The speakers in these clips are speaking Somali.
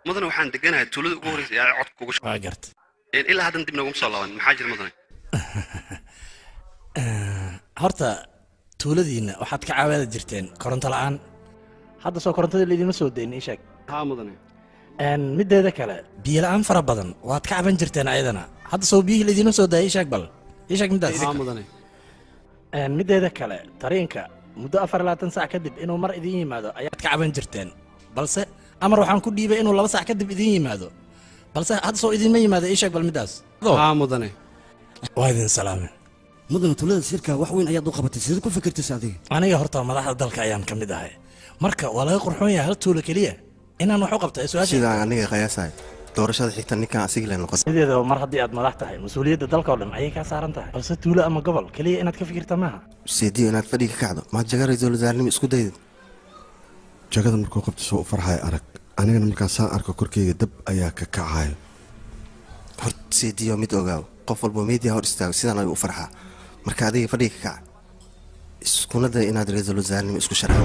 mudane waxaan deganahay tuulada ugu horreysay ee codka kugu waa gart ilaa haddan dib noogu soo laaban maxaa jira mudane horta tuuladiina waxaad ka caawada jirteen koronto la'aan hadda soo korontada laydinma soo dayn ii sheeg haa mudane mideeda kale biyo la'aan fara badan waad ka caban jirteen ayadana hadda soo biyihii laydinma soo daayay ii sheeg bal ii sheeg midaas haa mudane mideeda kale tariinka muddo 24 saac kadib inuu mar idin yimaado ayaad ka caban jirteen balse amar waxaan ku dhiibay inuu 2 saac kadib idin yimaado balse hadda soo idinma yimaado ii sheeg bal midaas haa mudane waa idin salaameen mudane tuulada shirka wax weyn ayaad u qabatay sidee ku fikirtay adiga aniga horta madaxda dalka ayaan ka mid ahay marka waa laga qurxoon yahay hal tuulo keliya inaan wax u qabto su'aasha sidaan aniga qiyaasahay doorashada xigta ninkan asiga la noqon sideeda mar haddii aad madax tahay mas-uuliyadda dalka oo dhan ayay kaa saaran tahay balse tuulo ama gobol keliya inaad ka fikirta maaha sidiyo inaad fadhiga ka kacdo maad jaga ra-iisul wasaarnimo isku daydo jagada markuu qabto soo u farxaya arag anigana markaan saan arko korkeyga dab ayaa ka kacayo horta sidiyo mid ogaaw qof walba meediya hor istaago sidaan ayuu u farxaa marka adiga fadhiga ka kaca iskuna day inaad ra-iisul wasaarnimo isku sharxo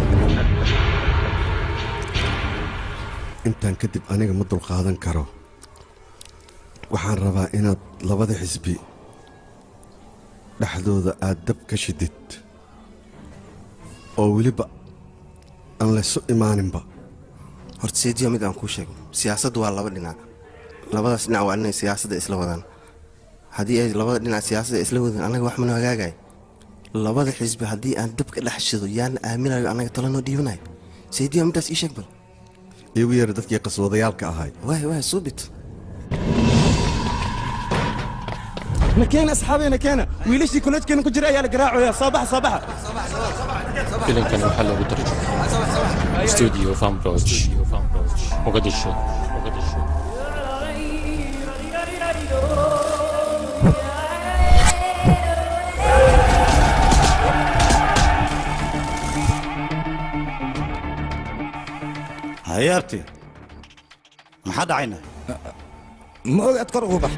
intaan kadib aniga ma dulqaadan karo waxaan rabaa inaad labada xisbi dhexdooda aad dab ka shidid oo weliba aan laysu imaaninba horta sidiyo mid aan kuu sheego siyaasaddu waa laba dhinac labadaas dhinac waa inay siyaasadda isla wadaan haddii ay labada dhinac siyaasadda isla wadaan annaga wax mana hagaagay labada xisbi haddii aan dab ka dhex shido yaana aaminayo annaga talo noo dhiibanayo sidiyo midaas ii sheeg bal iigu yeera dadkii qaswadayaalka ahay waay suubit nakeena asxaabeena keena wiilashii kuleedkeena ku jira ayaa la garaacoya soo baxa filimkan waxaa loogu tarjumay studio Fanbroch Mogadishu hayaarti maxaa dhacayna ma og aad kor ugu bax